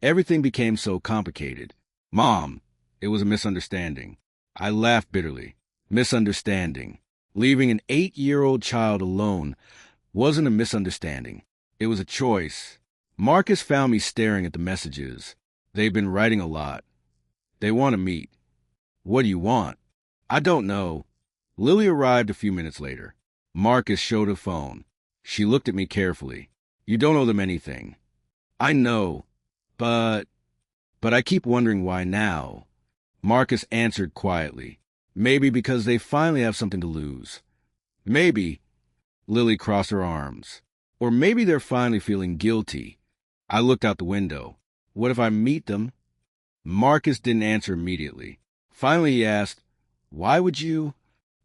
everything became so complicated." "Mom, it was a misunderstanding." I laughed bitterly. Misunderstanding. Leaving an 8-year-old child alone wasn't a misunderstanding. It was a choice. Marcus found me staring at the messages. They've been writing a lot. They want to meet. "What do you want?" "I don't know." Lily arrived a few minutes later. Marcus showed her phone. She looked at me carefully. "You don't owe them anything." "I know, but I keep wondering why now." Marcus answered quietly. "Maybe because they finally have something to lose. Maybe," Lily crossed her arms, "or maybe they're finally feeling guilty." I looked out the window. "What if I meet them?" Marcus didn't answer immediately. Finally he asked, "Why would you?"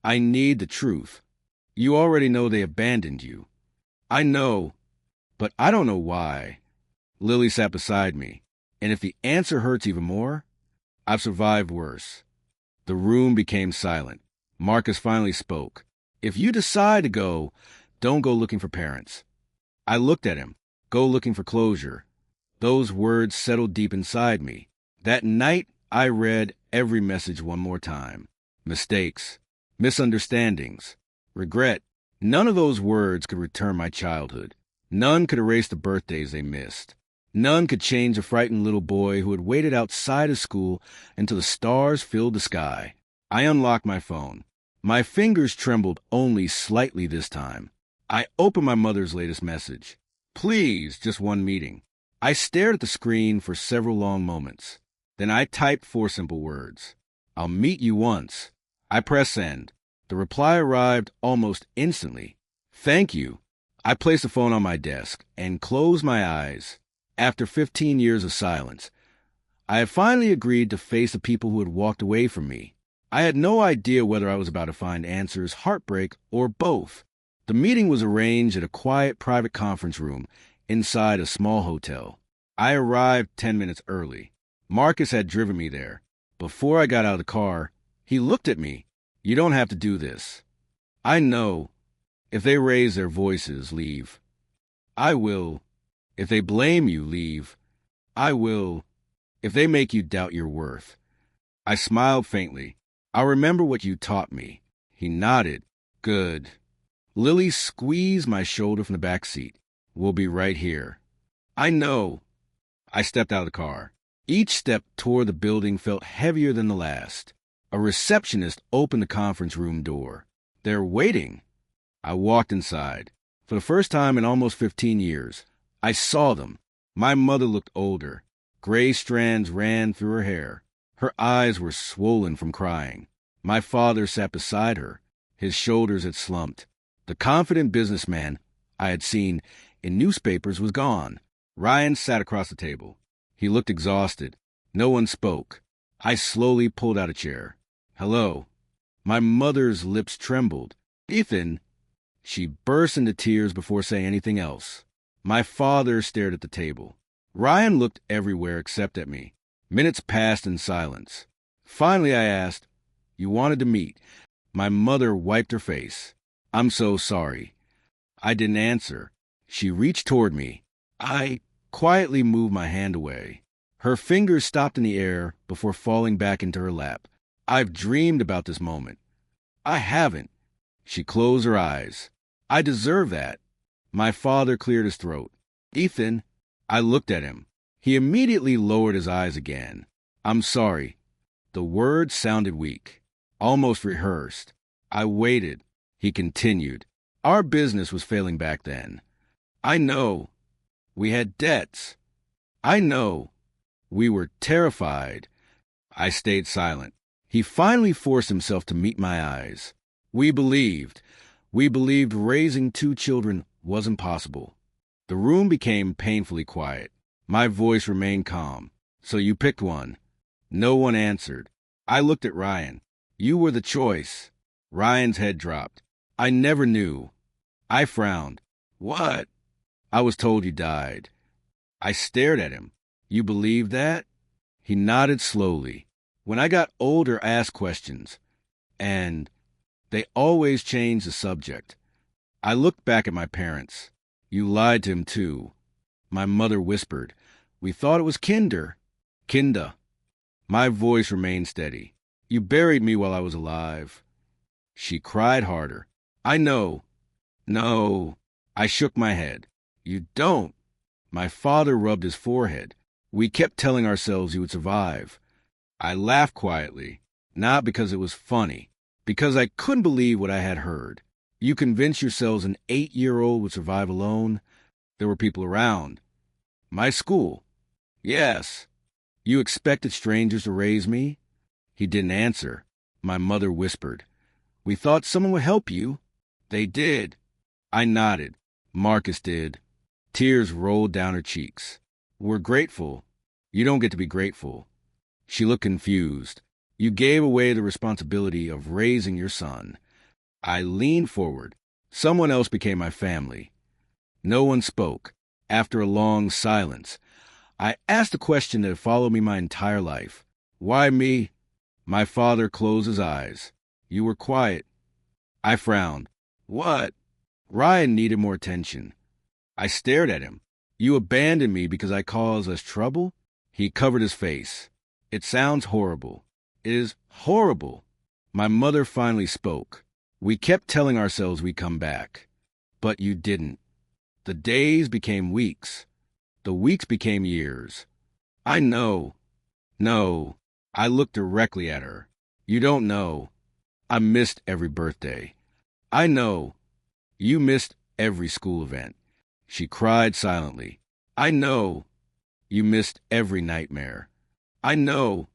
"I need the truth." "You already know they abandoned you." "I know, but I don't know why." Lily sat beside me. "And if the answer hurts even more, I've survived worse." The room became silent. Marcus finally spoke. "If you decide to go, don't go looking for parents." I looked at him. "Go looking for closure." Those words settled deep inside me. That night, I read every message one more time. Mistakes, misunderstandings, regret. None of those words could return my childhood. None could erase the birthdays they missed. None could change a frightened little boy who had waited outside of school until the stars filled the sky. I unlocked my phone. My fingers trembled only slightly this time. I opened my mother's latest message. "Please, just one meeting." I stared at the screen for several long moments. Then I typed 4 simple words. "I'll meet you once." I pressed send. The reply arrived almost instantly. "Thank you." I placed the phone on my desk and closed my eyes. After 15 years of silence, I had finally agreed to face the people who had walked away from me. I had no idea whether I was about to find answers, heartbreak, or both. The meeting was arranged at a quiet private conference room inside a small hotel. I arrived 10 minutes early. Marcus had driven me there. Before I got out of the car, he looked at me. "You don't have to do this." "I know. If they raise their voices, leave." "I will. If they blame you, leave." "I will. If they make you doubt your worth." I smiled faintly. "I'll remember what you taught me." He nodded. "Good." Lily squeezed my shoulder from the back seat. "We'll be right here." "I know." I stepped out of the car. Each step toward the building felt heavier than the last. A receptionist opened the conference room door. "They're waiting." I walked inside. For the first time in almost 15 years, I saw them. My mother looked older. Gray strands ran through her hair. Her eyes were swollen from crying. My father sat beside her. His shoulders had slumped. The confident businessman I had seen in newspapers was gone. Ryan sat across the table. He looked exhausted. No one spoke. I slowly pulled out a chair. "Hello." My mother's lips trembled. "Ethan." She burst into tears before saying anything else. My father stared at the table. Ryan looked everywhere except at me. Minutes passed in silence. Finally, I asked, "You wanted to meet." My mother wiped her face. "I'm so sorry." I didn't answer. She reached toward me. quietly moved my hand away. Her fingers stopped in the air before falling back into her lap. I've dreamed about this moment. I haven't. She closed her eyes. I deserve that. My father cleared his throat. Ethan, I looked at him. He immediately lowered his eyes again. I'm sorry. The words sounded weak, almost rehearsed. I waited. He continued. Our business was failing back then. I know. We had debts. I know. We were terrified. I stayed silent. He finally forced himself to meet my eyes. We believed. We believed raising 2 children wasn't possible. The room became painfully quiet. My voice remained calm. So you picked one. No one answered. I looked at Ryan. You were the choice. Ryan's head dropped. I never knew. I frowned. What? I was told you died. I stared at him. You believe that? He nodded slowly. When I got older, I asked questions. And they always changed the subject. I looked back at my parents. You lied to him, too. My mother whispered. We thought it was Kinda. My voice remained steady. You buried me while I was alive. She cried harder. I know. No. I shook my head. You don't. My father rubbed his forehead. We kept telling ourselves you would survive. I laughed quietly, not because it was funny, because I couldn't believe what I had heard. You convinced yourselves an 8-year-old would survive alone? There were people around. My school. Yes. You expected strangers to raise me? He didn't answer. My mother whispered. We thought someone would help you. They did. I nodded. Marcus did. Tears rolled down her cheeks. We're grateful. You don't get to be grateful. She looked confused. You gave away the responsibility of raising your son. I leaned forward. Someone else became my family. No one spoke. After a long silence, I asked a question that had followed me my entire life. Why me? My father closed his eyes. You were quiet. I frowned. What? Ryan needed more attention. I stared at him. You abandoned me because I caused us trouble? He covered his face. It sounds horrible. It is horrible. My mother finally spoke. We kept telling ourselves we'd come back. But you didn't. The days became weeks. The weeks became years. I know. No. I looked directly at her. You don't know. I missed every birthday. I know. You missed every school event. She cried silently. I know. You missed every nightmare. I know.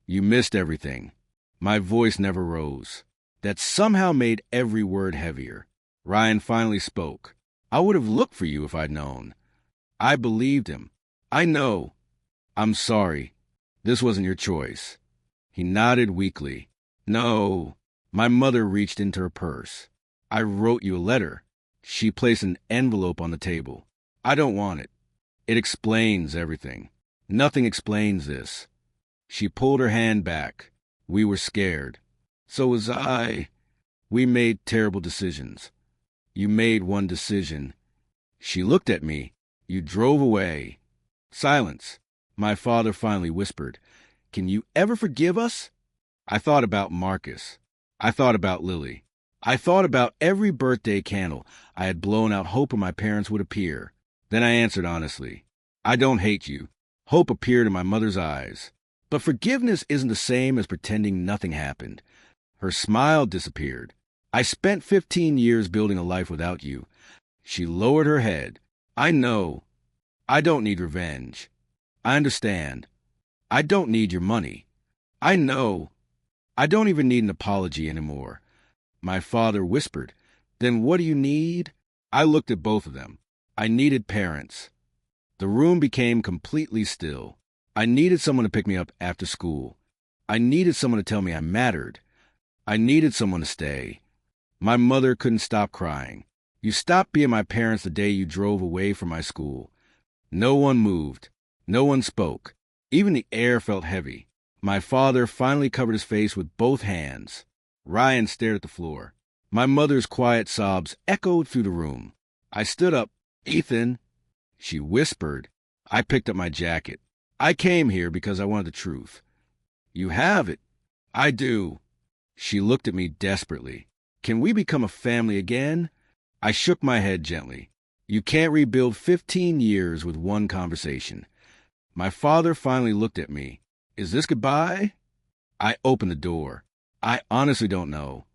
You missed everything. My voice never rose. That somehow made every word heavier. Ryan finally spoke. I would have looked for you if I'd known. I believed him. I know. I'm sorry. This wasn't your choice. He nodded weakly. No. My mother reached into her purse. I wrote you a letter. She placed an envelope on the table. I don't want it. It explains everything. Nothing explains this. She pulled her hand back. We were scared. So was I. We made terrible decisions. You made one decision. She looked at me. You drove away. Silence. My father finally whispered, Can you ever forgive us? I thought about Marcus. I thought about Lily. I thought about every birthday candle I had blown out hoping my parents would appear. Then I answered honestly, I don't hate you. Hope appeared in my mother's eyes. But forgiveness isn't the same as pretending nothing happened. Her smile disappeared. I spent 15 years building a life without you. She lowered her head. I know. I don't need revenge. I understand. I don't need your money. I know. I don't even need an apology anymore. My father whispered, Then what do you need? I looked at both of them. I needed parents. The room became completely still. I needed someone to pick me up after school. I needed someone to tell me I mattered. I needed someone to stay. My mother couldn't stop crying. You stopped being my parents the day you drove away from my school. No one moved. No one spoke. Even the air felt heavy. My father finally covered his face with both hands. Ryan stared at the floor. My mother's quiet sobs echoed through the room. I stood up. Ethan, she whispered. I picked up my jacket. I came here because I wanted the truth. You have it. I do. She looked at me desperately. Can we become a family again? I shook my head gently. You can't rebuild 15 years with one conversation. My father finally looked at me. Is this goodbye? I opened the door. I honestly don't know.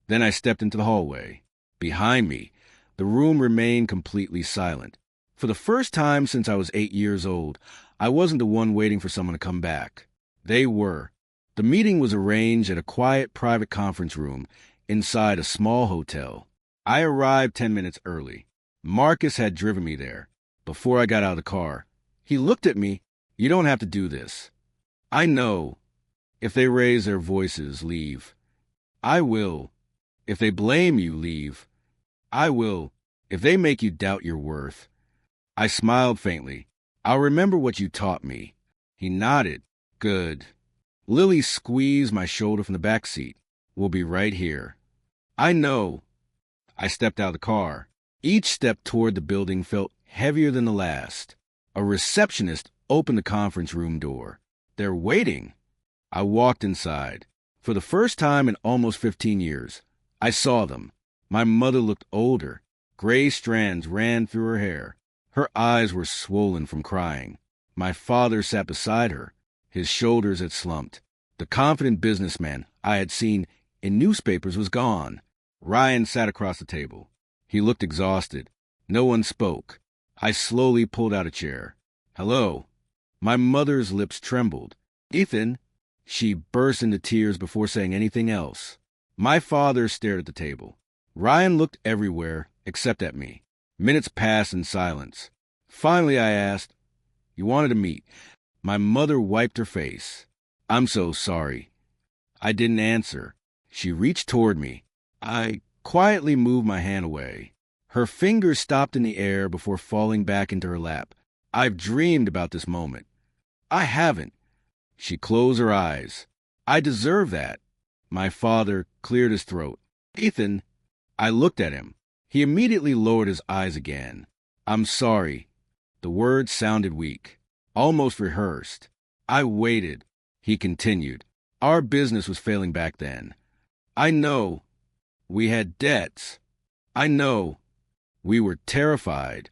Then I stepped into the hallway. Behind me, the room remained completely silent. For the first time since I was 8 years old, I wasn't the one waiting for someone to come back. They were. The meeting was arranged at a quiet private conference room inside a small hotel. I arrived 10 minutes early. Marcus had driven me there. Before I got out of the car, he looked at me. You don't have to do this. I know. If they raise their voices, leave. I will. If they blame you, leave. I will. If they make you doubt your worth. I smiled faintly. I'll remember what you taught me. He nodded. Good. Lily squeezed my shoulder from the back seat. We'll be right here. I know. I stepped out of the car. Each step toward the building felt heavier than the last. A receptionist opened the conference room door. They're waiting. I walked inside. For the first time in almost 15 years, I saw them. My mother looked older. Gray strands ran through her hair. Her eyes were swollen from crying. My father sat beside her. His shoulders had slumped. The confident businessman I had seen in newspapers was gone. Ryan sat across the table. He looked exhausted. No one spoke. I slowly pulled out a chair. Hello. My mother's lips trembled. Ethan. She burst into tears before saying anything else. My father stared at the table. Ryan looked everywhere except at me. Minutes passed in silence. Finally, I asked, You wanted to meet? My mother wiped her face. I'm so sorry. I didn't answer. She reached toward me. I quietly moved my hand away. Her fingers stopped in the air before falling back into her lap. I've dreamed about this moment. I haven't. She closed her eyes. I deserve that. My father cleared his throat. Ethan. I looked at him. He immediately lowered his eyes again. I'm sorry. The words sounded weak, almost rehearsed. I waited. He continued. Our business was failing back then. I know. We had debts. I know. We were terrified.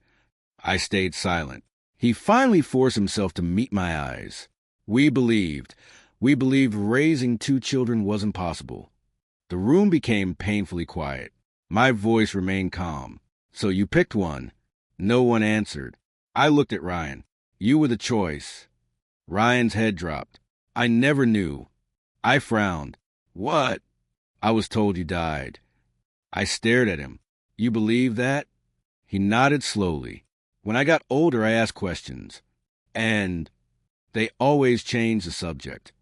I stayed silent. He finally forced himself to meet my eyes. We believed raising 2 children wasn't possible. The room became painfully quiet. My voice remained calm. So you picked one. No one answered. I looked at Ryan. You were the choice. Ryan's head dropped. I never knew. I frowned. What? I was told you died. I stared at him. You believe that? He nodded slowly. When I got older, I asked questions. And they always changed the subject.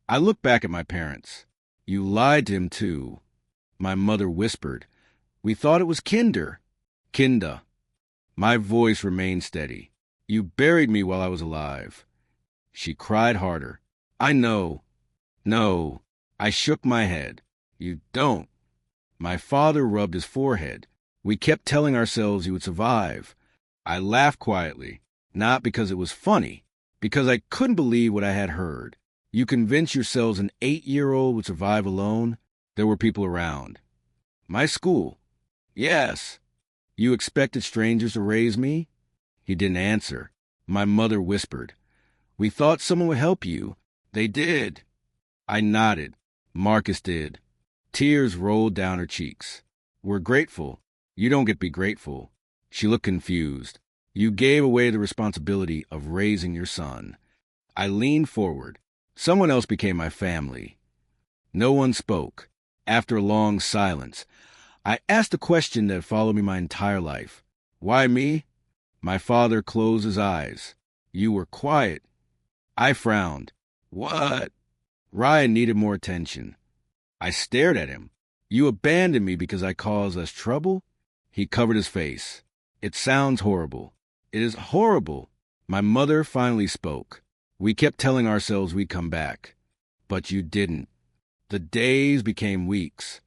I looked back at my parents. You lied to him, too. My mother whispered. We thought it was Kinder. Kinda. My voice remained steady. You buried me while I was alive. She cried harder. I know. No. I shook my head. You don't. My father rubbed his forehead. We kept telling ourselves you would survive. I laughed quietly, not because it was funny, because I couldn't believe what I had heard. You convinced yourselves an 8-year-old would survive alone? There were people around. My school. Yes. You expected strangers to raise me? He didn't answer. My mother whispered. We thought someone would help you. They did. I nodded. Marcus did. Tears rolled down her cheeks. We're grateful. You don't get to be grateful. She looked confused. You gave away the responsibility of raising your son. I leaned forward. Someone else became my family. No one spoke. After a long silence, I asked a question that followed me my entire life. Why me? My father closed his eyes. You were quiet. I frowned. What? Ryan needed more attention. I stared at him. You abandoned me because I caused us trouble? He covered his face. It sounds horrible. It is horrible. My mother finally spoke. We kept telling ourselves we'd come back. But you didn't. The days became weeks.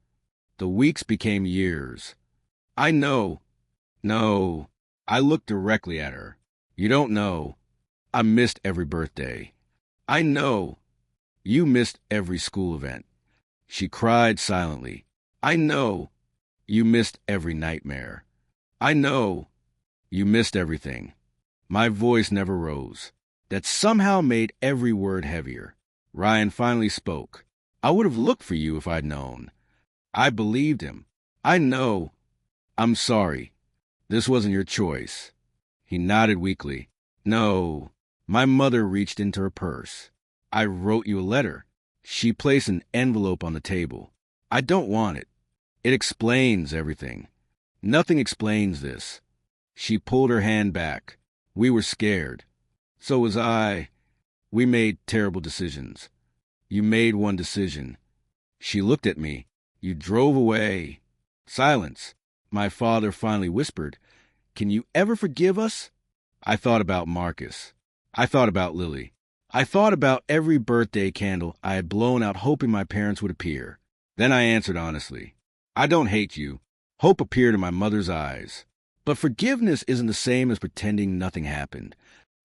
The weeks became years. I know. No. I looked directly at her. You don't know. I missed every birthday. I know. You missed every school event. She cried silently. I know. You missed every nightmare. I know. You missed everything. My voice never rose. That somehow made every word heavier. Ryan finally spoke. I would have looked for you if I'd known. I believed him. I know. I'm sorry. This wasn't your choice. He nodded weakly. No. My mother reached into her purse. I wrote you a letter. She placed an envelope on the table. I don't want it. It explains everything. Nothing explains this. She pulled her hand back. We were scared. So was I. We made terrible decisions. You made one decision. She looked at me. You drove away. Silence. My father finally whispered, Can you ever forgive us? I thought about Marcus. I thought about Lily. I thought about every birthday candle I had blown out hoping my parents would appear. Then I answered honestly, I don't hate you. Hope appeared in my mother's eyes. But forgiveness isn't the same as pretending nothing happened.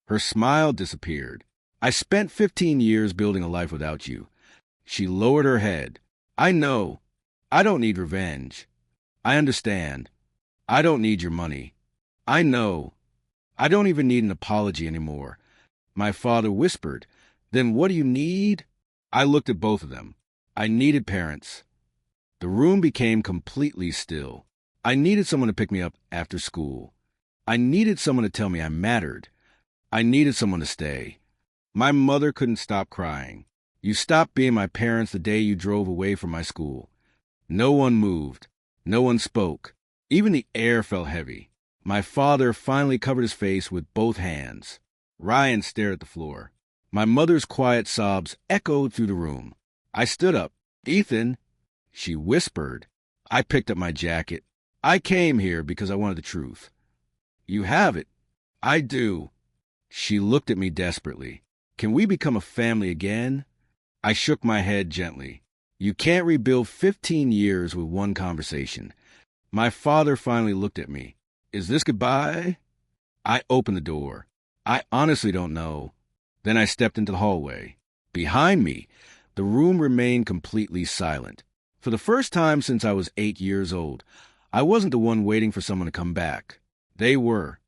Her smile disappeared. I spent 15 years building a life without you. She lowered her head. I know. I don't need revenge. I understand. I don't need your money. I know. I don't even need an apology anymore. My father whispered, Then what do you need? I looked at both of them. I needed parents. The room became completely still. I needed someone to pick me up after school. I needed someone to tell me I mattered. I needed someone to stay. My mother couldn't stop crying. You stopped being my parents the day you drove away from my school. No one moved. No one spoke. Even the air felt heavy. My father finally covered his face with both hands. Ryan stared at the floor. My mother's quiet sobs echoed through the room. I stood up. Ethan, she whispered. I picked up my jacket. I came here because I wanted the truth. You have it. I do. She looked at me desperately. Can we become a family again? I shook my head gently. You can't rebuild 15 years with one conversation. My father finally looked at me. Is this goodbye? I opened the door. I honestly don't know. Then I stepped into the hallway. Behind me, the room remained completely silent. For the first time since I was 8 years old, I wasn't the one waiting for someone to come back. They were.